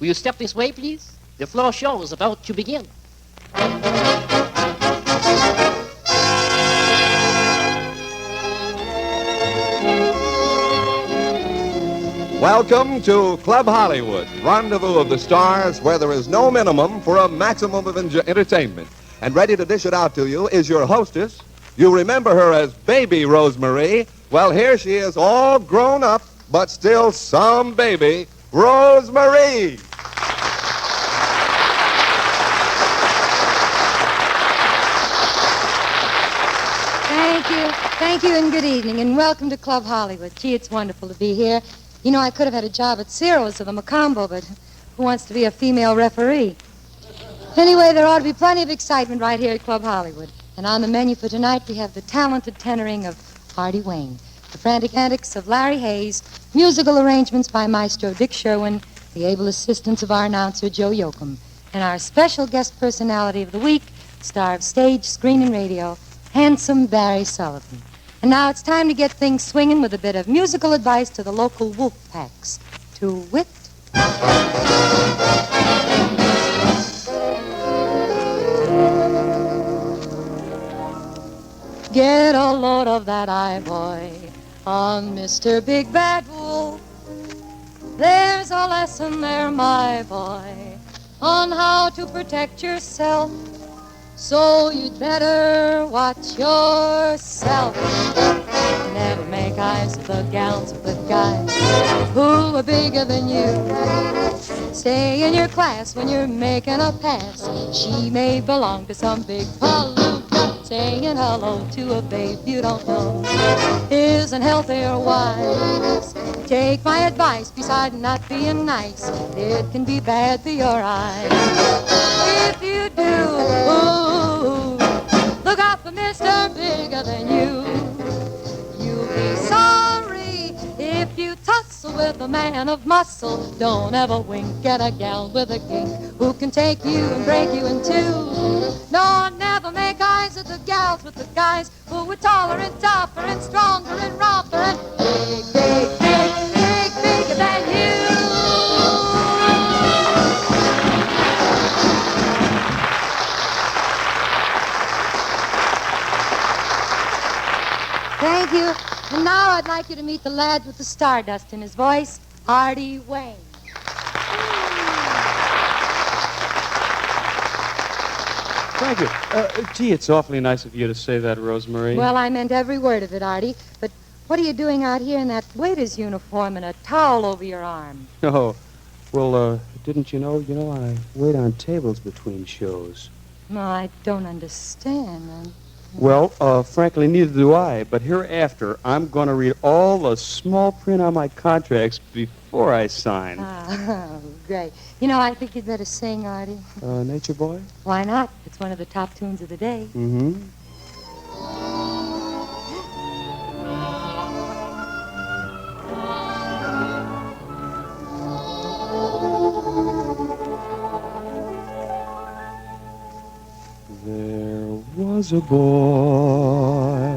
Will you step this way, please? The floor show is about to begin. Welcome to Club Hollywood, rendezvous of the stars where there is no minimum for a maximum of entertainment. And ready to dish it out to you is your hostess. You remember her as Baby Rosemary. Well, here she is, all grown up, but still some baby, Rosemary. Thank you, and good evening, and welcome to Club Hollywood. Gee, it's wonderful to be here. You know, I could have had a job at Ciro's or the Macombo, but who wants to be a female referee? Anyway, there ought to be plenty of excitement right here at Club Hollywood. And on the menu for tonight, we have the talented tenoring of Artie Wayne, the frantic antics of Larry Hayes, musical arrangements by Maestro Dick Sherwin, the able assistance of our announcer, Joe Yoakum, and our special guest personality of the week, star of stage, screen, and radio, handsome Barry Sullivan. And now it's time to get things swinging with a bit of musical advice to the local wolf packs. To wit... Get a load of that eye, boy, on Mr. Big Bad Wolf. There's a lesson there, my boy, on how to protect yourself. So you'd better watch yourself. Never make eyes at the gals with the guys who are bigger than you. Stay in your class when you're making a pass. She may belong to some big palooka. Saying hello to a babe you don't know isn't healthy or wise. Take my advice, besides not being nice, it can be bad for your eyes. If you do, look out for Mr. Bigger Than You. You'll be sorry if you tussle with a man of muscle. Don't ever wink at a gal with a kink who can take you and break you in two. No, never make eyes at the gals with the guys who are taller and tougher and stronger and rougher and bigger than you. Thank you. And now I'd like you to meet the lad with the stardust in his voice, Artie Wayne. Thank you. Gee, it's awfully nice of you to say that, Rosemary. Well, I meant every word of it, Artie. But what are you doing out here in that waiter's uniform and a towel over your arm? Oh, well, didn't you know? I wait on tables between shows. No, I don't understand. Well, frankly, neither do I. But hereafter, I'm going to read all the small print on my contracts before I sign. Oh, great. I think you'd better sing, Artie. Nature Boy? Why not? It's one of the top tunes of the day. Mm-hmm. There was a boy,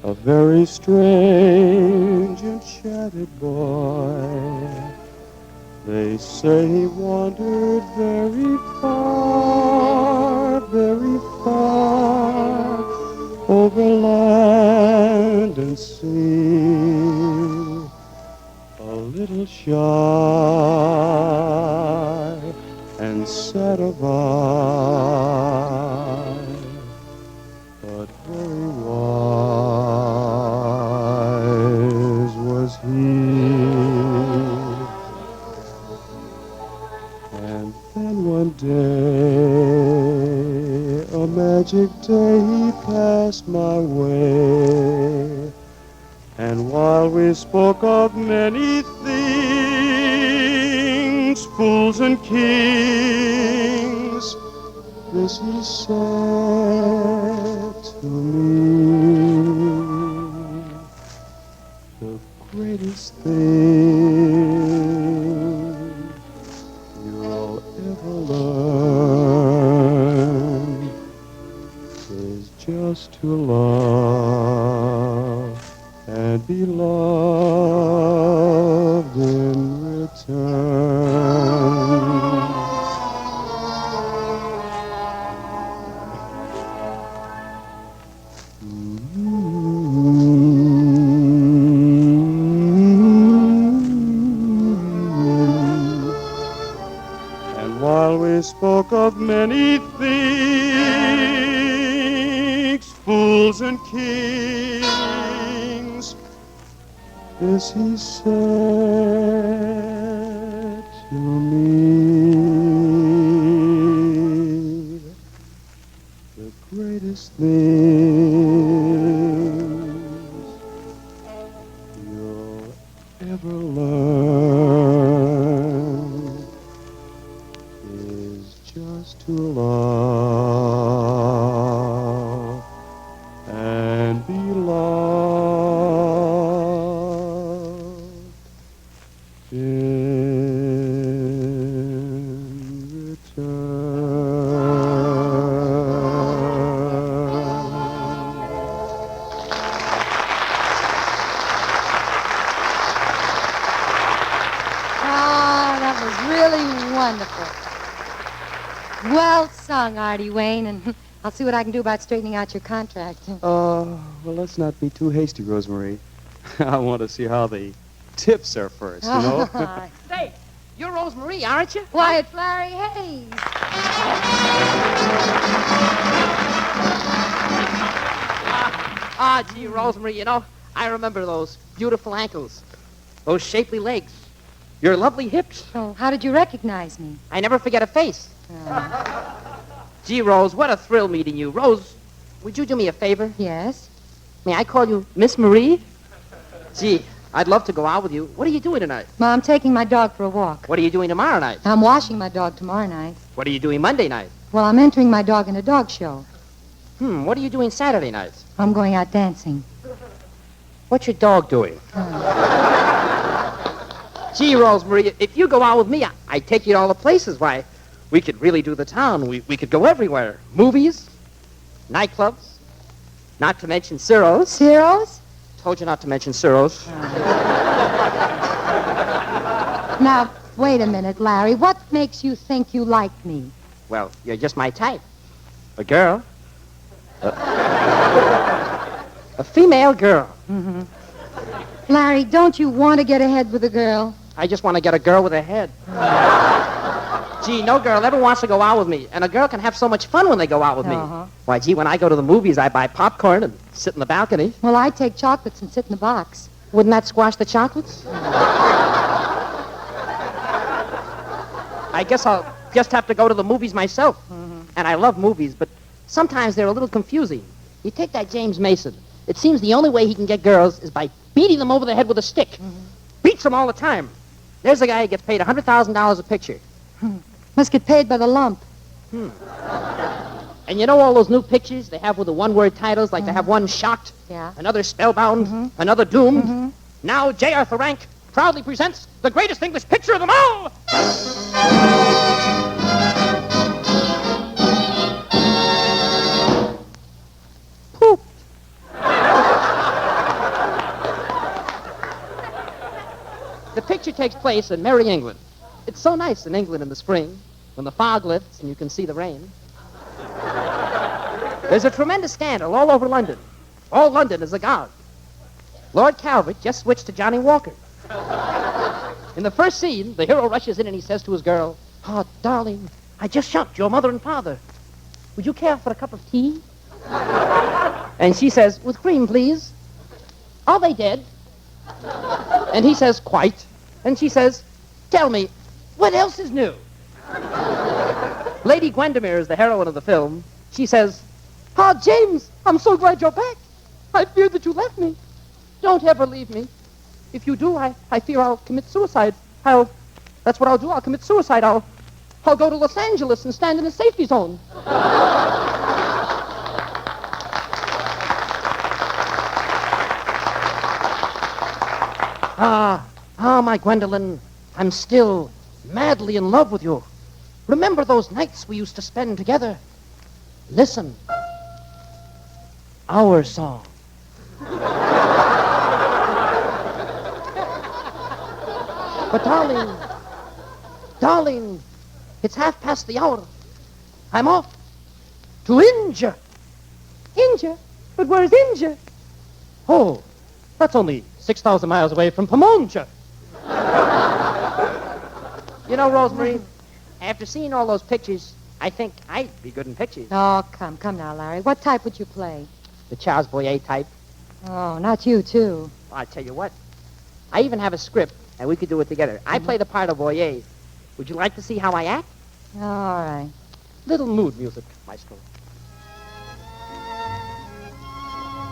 a very strange, enchanted boy. They say he wandered very far, over land and sea. A little shy and sad of eye, but very wise was he. And then one day, a magic day, he passed my way. And while we spoke of many things, fools and kings, this he said to me: the greatest thing you'll ever learn is just to love and be loved in return. while we spoke of many things, fools and kings. This he said to me, the greatest things you'll ever learn is just to love and be loved in That was really wonderful. Well sung, Artie Wayne, and I'll see what I can do about straightening out your contract. Well, let's not be too hasty, Rosemary. I want to see how the tips are first, you know? Say, you're Rosemarie, aren't you? Why, it's Larry Hayes. Gee, Rosemarie, you know, I remember those beautiful ankles, those shapely legs, your lovely hips. Oh, how did you recognize me? I never forget a face. Gee, Rose, what a thrill meeting you. Rose, would you do me a favor? Yes? May I call you Miss Marie? Gee, I'd love to go out with you. What are you doing tonight? Ma, I'm taking my dog for a walk. What are you doing tomorrow night? I'm washing my dog tomorrow night. What are you doing Monday night? Well, I'm entering my dog in a dog show. What are you doing Saturday nights? I'm going out dancing. What's your dog doing? Gee, Rosemarie, if you go out with me, I'd take you to all the places. Why, we could really do the town. We could go everywhere. Movies, nightclubs, not to mention Ciro's. Ciro's? Told you not to mention Ciro's. Now, wait a minute, Larry. What makes you think you like me? Well, you're just my type. A girl. A female girl. Mm-hmm. Larry, don't you want to get ahead with a girl? I just want to get a girl with a head. Gee, no girl ever wants to go out with me. And a girl can have so much fun when they go out with me. Why, gee, when I go to the movies, I buy popcorn and sit in the balcony. Well, I take chocolates and sit in the box. Wouldn't that squash the chocolates? I guess I'll just have to go to the movies myself. And I love movies, but sometimes they're a little confusing. You take that James Mason. It seems the only way he can get girls is by beating them over the head with a stick. Beats them all the time. There's a guy who gets paid $100,000 a picture. Must get paid by the lump. And you know all those new pictures they have with the one-word titles, like they have one Shocked, Yeah. another Spellbound, another Doomed. Now J. Arthur Rank proudly presents the greatest English picture of them all! Poop. The picture takes place in merry England. It's so nice in England in the spring, when the fog lifts and you can see the rain. There's a tremendous scandal all over London. All London is agog. Lord Calvert just switched to Johnny Walker. In the first scene, the hero rushes in and he says to his girl, "Oh, darling, I just shot your mother and father. Would you care for a cup of tea?" And she says, "With cream, please." "Are they dead?" And he says, "Quite." And she says, "Tell me, what else is new?" Lady Gwendolyn is the heroine of the film. She says, "Ah, James, I'm so glad you're back. I feared that you left me. Don't ever leave me. If you do, I fear I'll commit suicide. That's what I'll do. I'll commit suicide. I'll go to Los Angeles and stand in a safety zone." My Gwendolyn, I'm still madly in love with you. Remember those nights we used to spend together? Listen. Our song. But darling, it's 1:30. I'm off to India. India? But where's India? Oh, that's only 6,000 miles away from Pamonja. You know, Rosemary, After seeing all those pictures, I think I'd be good in pictures. Oh, come now, Larry. What type would you play? The Charles Boyer type. Oh, not you, too. Well, I tell you what. I even have a script, and we could do it together. I play the part of Boyer. Would you like to see how I act? All right. Little mood music, maestro.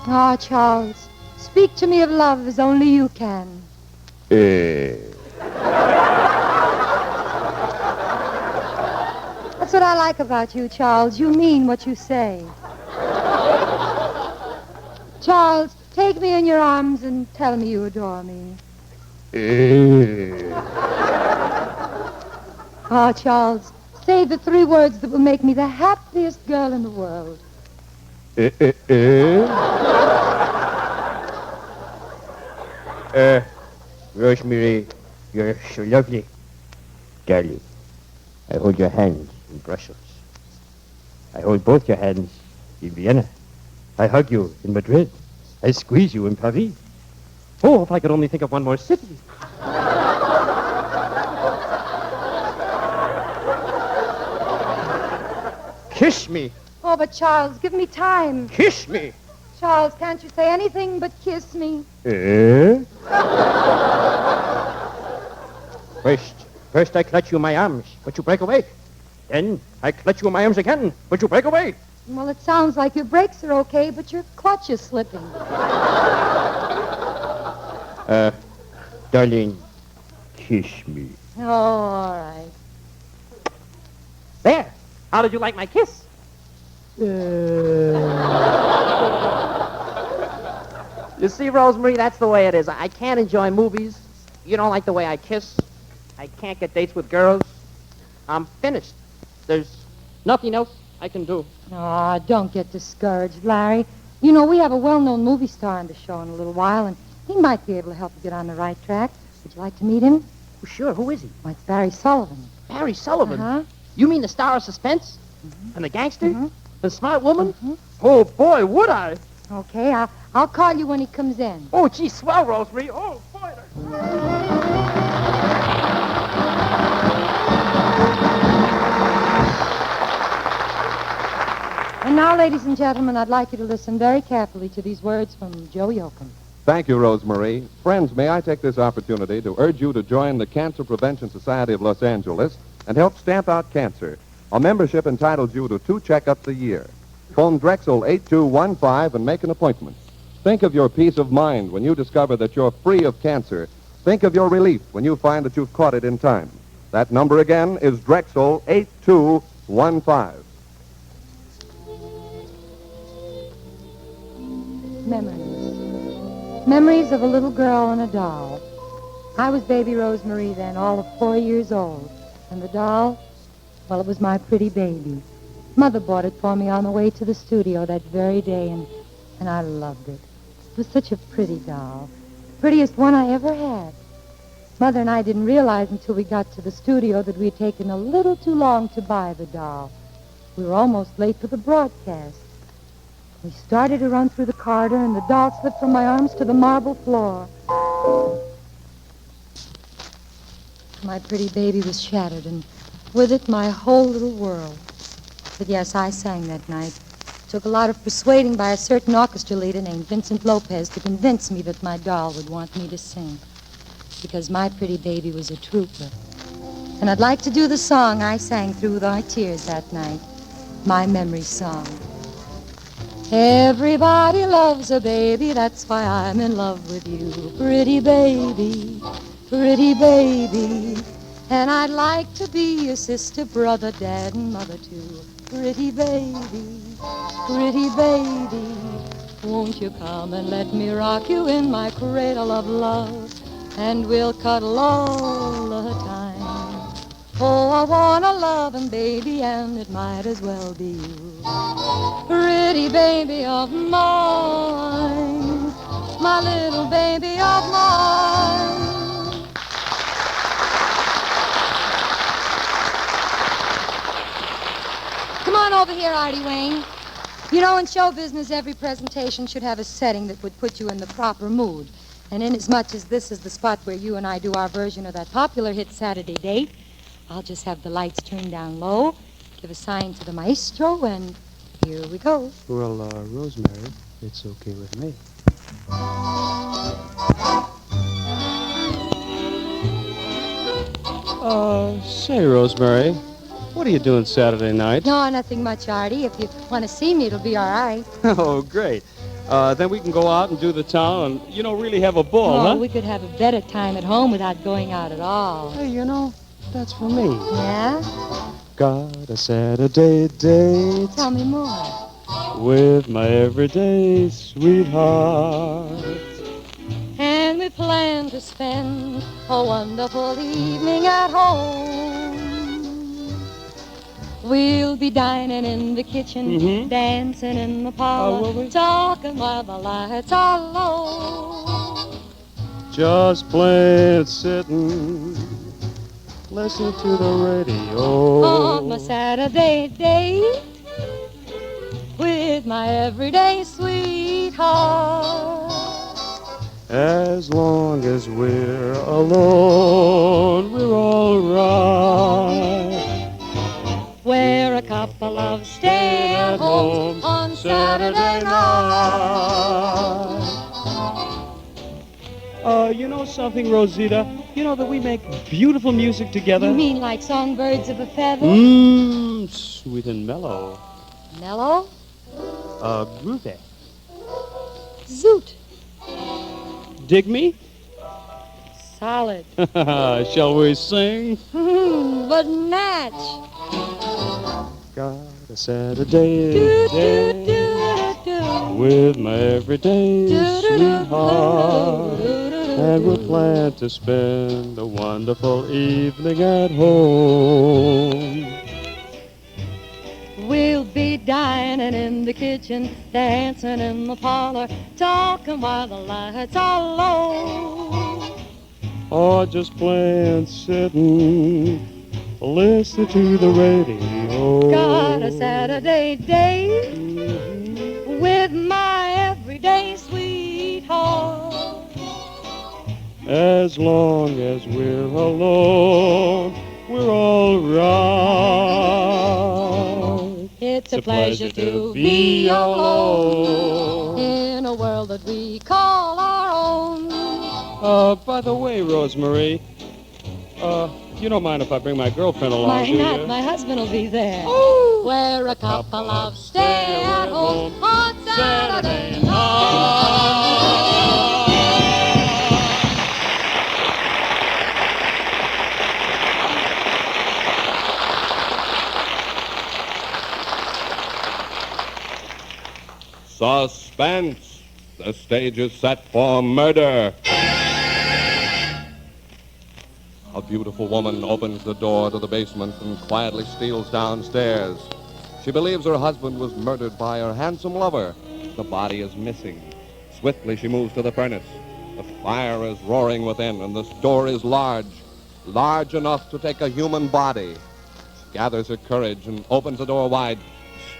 Oh, Charles, speak to me of love as only you can. That's what I like about you, Charles. You mean what you say. Charles, take me in your arms and tell me you adore me. Oh, Charles, say the 3 words that will make me the happiest girl in the world. Rosemary, you're so lovely. Darling, I hold your hands in Brussels. I hold both your hands in Vienna. I hug you in Madrid. I squeeze you in Paris. Oh, if I could only think of one more city. Kiss me. Oh, but Charles, give me time. Kiss me. Charles, can't you say anything but kiss me? First I clutch you in my arms, but you break away. Then I clutch you in my arms again, but you break away. Well, it sounds like your brakes are okay, but your clutch is slipping. Darling, kiss me. Oh, all right. There. How did you like my kiss? You see, Rosemary, that's the way it is. I can't enjoy movies. You don't like the way I kiss. I can't get dates with girls. I'm finished. There's nothing else I can do. Oh, don't get discouraged, Larry. You know, we have a well-known movie star on the show in a little while, and he might be able to help you get on the right track. Would you like to meet him? Oh, sure, who is he? Why, it's Barry Sullivan. Barry Sullivan? Uh-huh. You mean the star of Suspense? Mm-hmm. And the gangster? Mm-hmm. The smart woman? Mm-hmm. Oh, boy, would I? Okay, I'll call you when he comes in. Oh, gee, swell, Rosemary. Oh, boy. And now, ladies and gentlemen, I'd like you to listen very carefully to these words from Joe Yoakum. Thank you, Rosemary. Friends, may I take this opportunity to urge you to join the Cancer Prevention Society of Los Angeles and help stamp out cancer. A membership entitles you to 2 checkups a year. Phone Drexel 8215 and make an appointment. Think of your peace of mind when you discover that you're free of cancer. Think of your relief when you find that you've caught it in time. That number again is Drexel 8215. Memories of a little girl and a doll. I was baby Rosemary then, all of 4 years old. And the doll, well, it was my pretty baby. Mother bought it for me on the way to the studio that very day, and I loved it. It was such a pretty doll. The prettiest one I ever had. Mother and I didn't realize until we got to the studio that we'd taken a little too long to buy the doll. We were almost late for the broadcast. We started to run through the corridor, and the doll slipped from my arms to the marble floor. My pretty baby was shattered, and with it, my whole little world. But yes, I sang that night. It took a lot of persuading by a certain orchestra leader named Vincent Lopez to convince me that my doll would want me to sing. Because my pretty baby was a trooper. And I'd like to do the song I sang through my tears that night. My memory song. Everybody loves a baby, that's why I'm in love with you. Pretty baby, pretty baby. And I'd like to be your sister, brother, dad, and mother, too. Pretty baby, pretty baby. Won't you come and let me rock you in my cradle of love? And we'll cuddle all the time. Oh, I want a loving baby, and it might as well be you. Pretty baby of mine, my little baby of mine. Come on over here, Artie Wayne. You know, in show business, every presentation should have a setting that would put you in the proper mood. And inasmuch as this is the spot where you and I do our version of that popular hit Saturday Date, I'll just have the lights turned down low, give a sign to the maestro, and here we go. Well, Rosemary, it's okay with me. Say, Rosemary, what are you doing Saturday night? No, nothing much, Artie. If you want to see me, it'll be all right. Oh, great. Then we can go out and do the town and, really have a ball, huh? We could have a better time at home without going out at all. Hey, that's for me. Yeah? Got a Saturday date Tell me more. with my everyday sweetheart. And we plan to spend a wonderful evening at home. We'll be dining in the kitchen, dancing in the parlor, will we? talking while the lights are low. Just plain sitting, listening to the radio. On my Saturday date with my everyday sweetheart. As long as we're alone, we're all right. We're a couple of stay-at-homes on Saturday night. You know something, Rosita? You know that we make beautiful music together? You mean like songbirds of a feather? Sweet and mellow. Mellow? Groovy. Zoot. Dig me? Solid. Shall we sing? But natch. Got a Saturday Do, day do, do, do. with my everyday sweetheart. And we'll plan to spend a wonderful evening at home. We'll be dining in the kitchen, dancing in the parlor, talking while the lights are low. Or just plain sitting, listening to the radio. Got a Saturday date with my everyday sweetheart. As long as we're alone, we're all right. It's a pleasure to be alone in a world that we call our own. By the way, Rosemary, you don't mind if I bring my girlfriend along, Why do you? not? My husband will be there. We're a couple of stay-at-home on Saturday night. Suspense. The stage is set for murder. A beautiful woman opens the door to the basement and quietly steals downstairs. She believes her husband was murdered by her handsome lover. The body is missing. Swiftly she moves to the furnace. The fire is roaring within, and the door is large enough to take a human body. She gathers her courage and opens the door wide,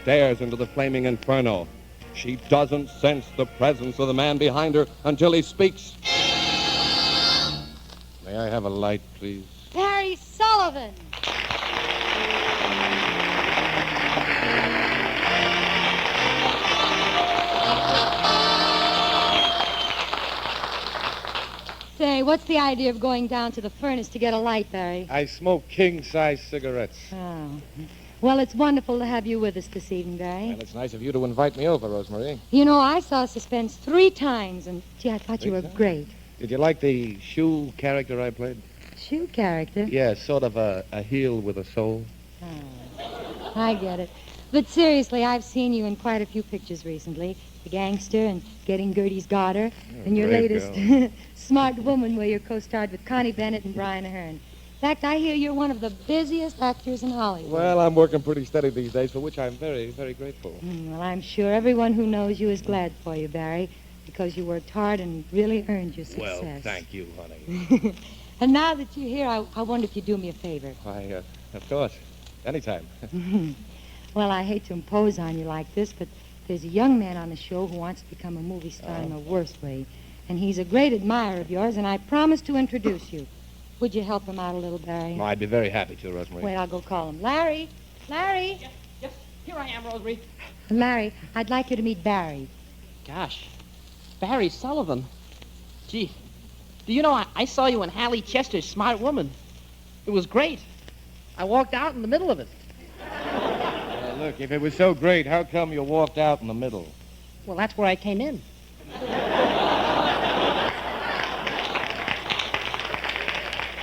stares into the flaming inferno. She doesn't sense the presence of the man behind her until he speaks. May I have a light, please? Barry Sullivan. Say, what's the idea of going down to the furnace to get a light, Barry? I smoke king-size cigarettes. Oh. Well, it's wonderful to have you with us this evening, Barry. Well, it's nice of you to invite me over, Rosemary. You know, I saw Suspense 3 times, and, gee, I thought you were great. Did you like the shoe character I played? Shoe character? Yeah, sort of a heel with a soul. Oh, I get it. But seriously, I've seen you in quite a few pictures recently. The Gangster and Getting Gertie's Garter. And your brave latest, Smart Woman, where you co-starred with Connie Bennett and Brian Ahern. In fact, I hear you're one of the busiest actors in Hollywood. Well, I'm working pretty steady these days, for which I'm very, very grateful. Well, I'm sure everyone who knows you is glad for you, Barry, because you worked hard and really earned your success. Well, thank you, honey. And now that you're here, I wonder if you'd do me a favor. Why, of course. Anytime. Well, I hate to impose on you like this, but there's a young man on the show who wants to become a movie star in the worst way. And he's a great admirer of yours, and I promise to introduce you. Would you help him out a little, Barry? No, I'd be very happy to, Rosemary. Wait, I'll go call him. Larry? Larry? Yes, here I am, Rosemary. Larry, I'd like you to meet Barry. Gosh, Barry Sullivan. Gee, do you know, I saw you in Hallie Chester's Smart Woman. It was great. I walked out in the middle of it. Look, if it was so great, how come you walked out in the middle? Well, that's where I came in.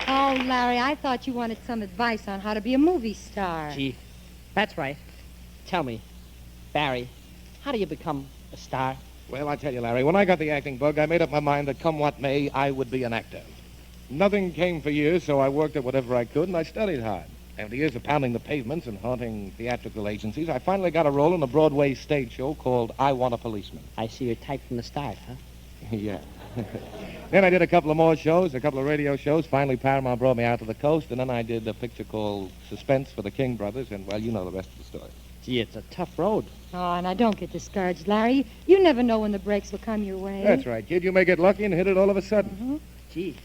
Oh, Larry, I thought you wanted some advice on how to be a movie star. Gee, that's right. Tell me, Barry, how do you become a star? Well, I tell you, Larry, when I got the acting bug, I made up my mind that come what may, I would be an actor. Nothing came for years, so I worked at whatever I could, and I studied hard. After years of pounding the pavements and haunting theatrical agencies, I finally got a role in a Broadway stage show called I Want a Policeman. I see you're typed from the start, huh? Yeah. Then I did a couple of more shows, a couple of radio shows. Finally, Paramount brought me out to the coast, and then I did a picture called Suspense for the King Brothers, and, well, you know the rest of the story. Gee, it's a tough road. Oh, and I don't get discouraged, Larry. You never know when the breaks will come your way. That's right, kid. You may get lucky and hit it all of a sudden. Mm-hmm. Gee,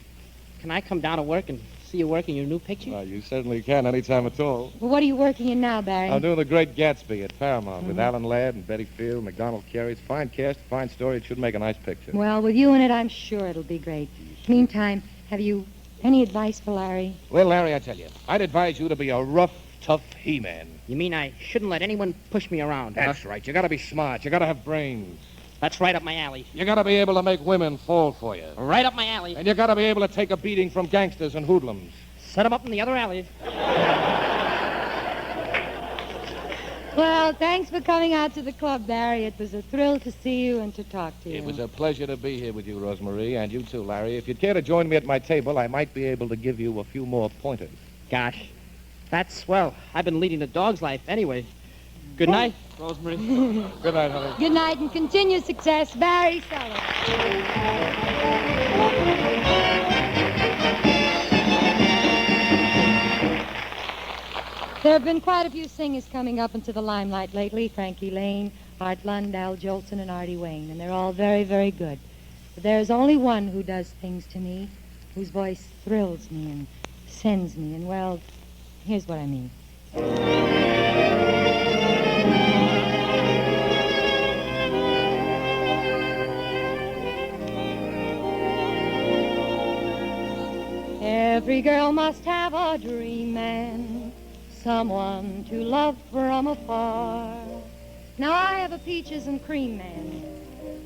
can I come down to work and see you work in your new picture? Well, you certainly can anytime at all. Well, what are you working in now, Barry? I'm doing The Great Gatsby at Paramount with Alan Ladd and Betty Field, McDonald Carey. It's a fine cast, fine story. It should make a nice picture. Well, with you in it, I'm sure it'll be great. Meantime, have you any advice for Larry? Well, Larry, I tell you, I'd advise you to be a rough, tough he-man. You mean I shouldn't let anyone push me around, huh? That's right. You gotta be smart. You gotta have brains. That's right up my alley. You gotta be able to make women fall for you. Right up my alley. And you gotta be able to take a beating from gangsters and hoodlums. Set 'em up in the other alley. Well, thanks for coming out to the club, Barry. It was a thrill to see you and to talk to you. It was a pleasure to be here with you, Rosemary, and you too, Larry. If you'd care to join me at my table, I might be able to give you a few more pointers. Gosh, that's swell. I've been leading a dog's life anyway. Good night, Rosemary. Good night, honey. Good night and continued success, Barry Sullivan. There have been quite a few singers coming up into the limelight lately. Frankie Lane, Art Lund, Al Jolson, and Artie Wayne. And they're all very, very good. But there's only one who does things to me, whose voice thrills me and sends me. And, well, here's what I mean. Every girl must have a dream man, someone to love from afar. Now I have a peaches and cream man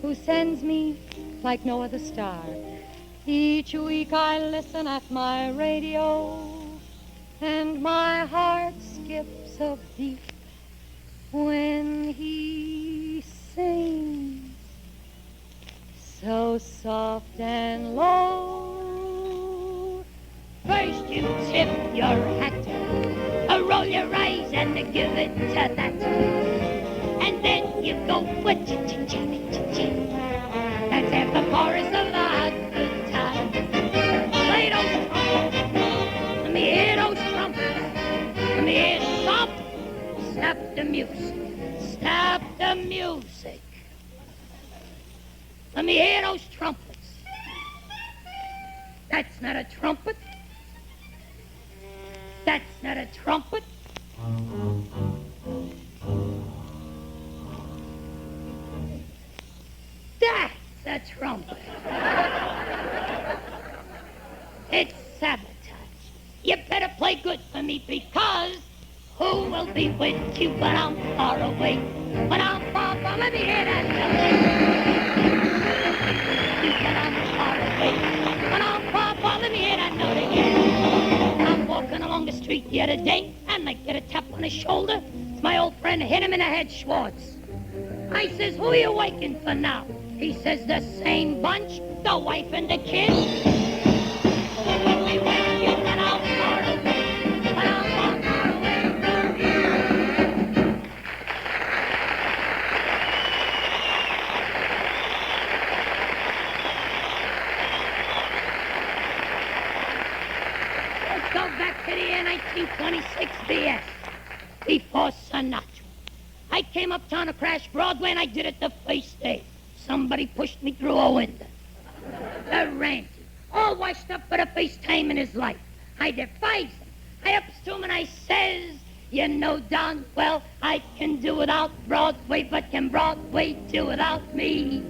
who sends me like no other star. Each week I listen at my radio and my heart skips a beat when he sings so soft and low. First you tip your hat, roll your eyes and give it to that. And then you go with cha-cha-cha-cha-cha. That's half the chorus of the hot good time. Play those trumpets, let me hear those trumpets. Let me hear stop, stop the music, stop the music. Let me hear those trumpets. That's not a trumpet. That's not a trumpet. That's a trumpet. It's sabotage. You better play good for me because who will be with you when I'm far away? When I'm far, let me hear that note. When I'm far away. When I'm far, let me hear that note again. I'm walking along the street the other day, and I get a tap on the shoulder. It's my old friend, hit him in the head, Schwartz. I says, who are you waiting for now? He says, the same bunch, the wife and the kids. Who will be with you when I'm far away? When I'm far away from you. Let's go back to the year 1926 BS, before Sinatra. I came uptown to crash Broadway, and I did it the first day. Somebody pushed me through a window. The Ramsey, all washed up for the first time in his life. I defies him. I ups to him and I says, you know darn well I can do without Broadway, but can Broadway do without me?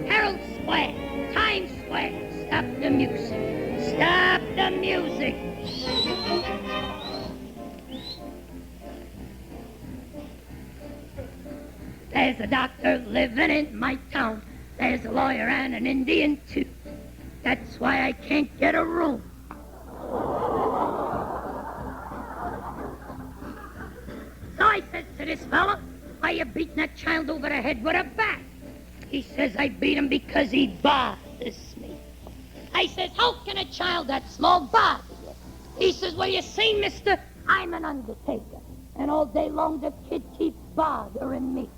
Herald Square, Times Square, stop the music. Stop the music. There's a doctor living in my town. There's a lawyer and an Indian, too. That's why I can't get a room. So I says to this fella, why you beating that child over the head with a bat? He says, I beat him because he bothers me. I says, how can a child that small bother you? He says, well, you see, mister, I'm an undertaker. And all day long the kid keeps bothering me.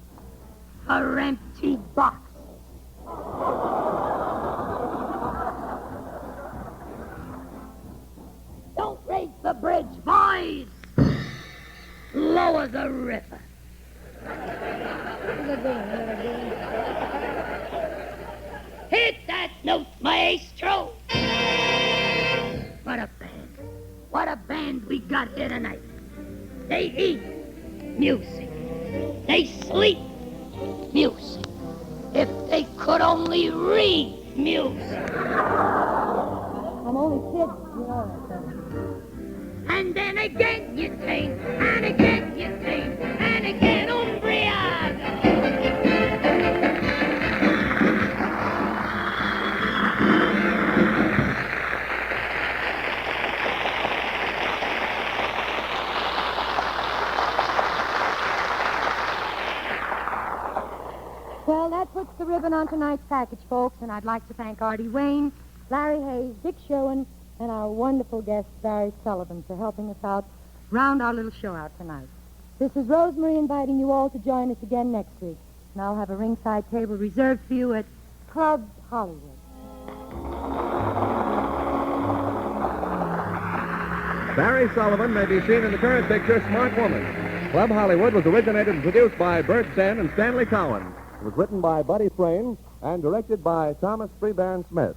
Her empty box. Don't raise the bridge, boys. Lower the river. Hit that note, maestro. What a band. What a band we got here tonight. They eat music. They sleep music. If they could only read music. I'm only kidding, you know. And then again you think, and again you think, and again umbriago. Well, that puts the ribbon on tonight's package, folks, and I'd like to thank Artie Wayne, Larry Hayes, Dick Sherwin, and our wonderful guest, Barry Sullivan, for helping us out, round our little show out tonight. This is Rosemary inviting you all to join us again next week. And I'll have a ringside table reserved for you at Club Hollywood. Barry Sullivan may be seen in the current picture, Smart Woman. Club Hollywood was originated and produced by Bert Sten and Stanley Cowan. It was written by Buddy Frayne and directed by Thomas Freebairn Smith.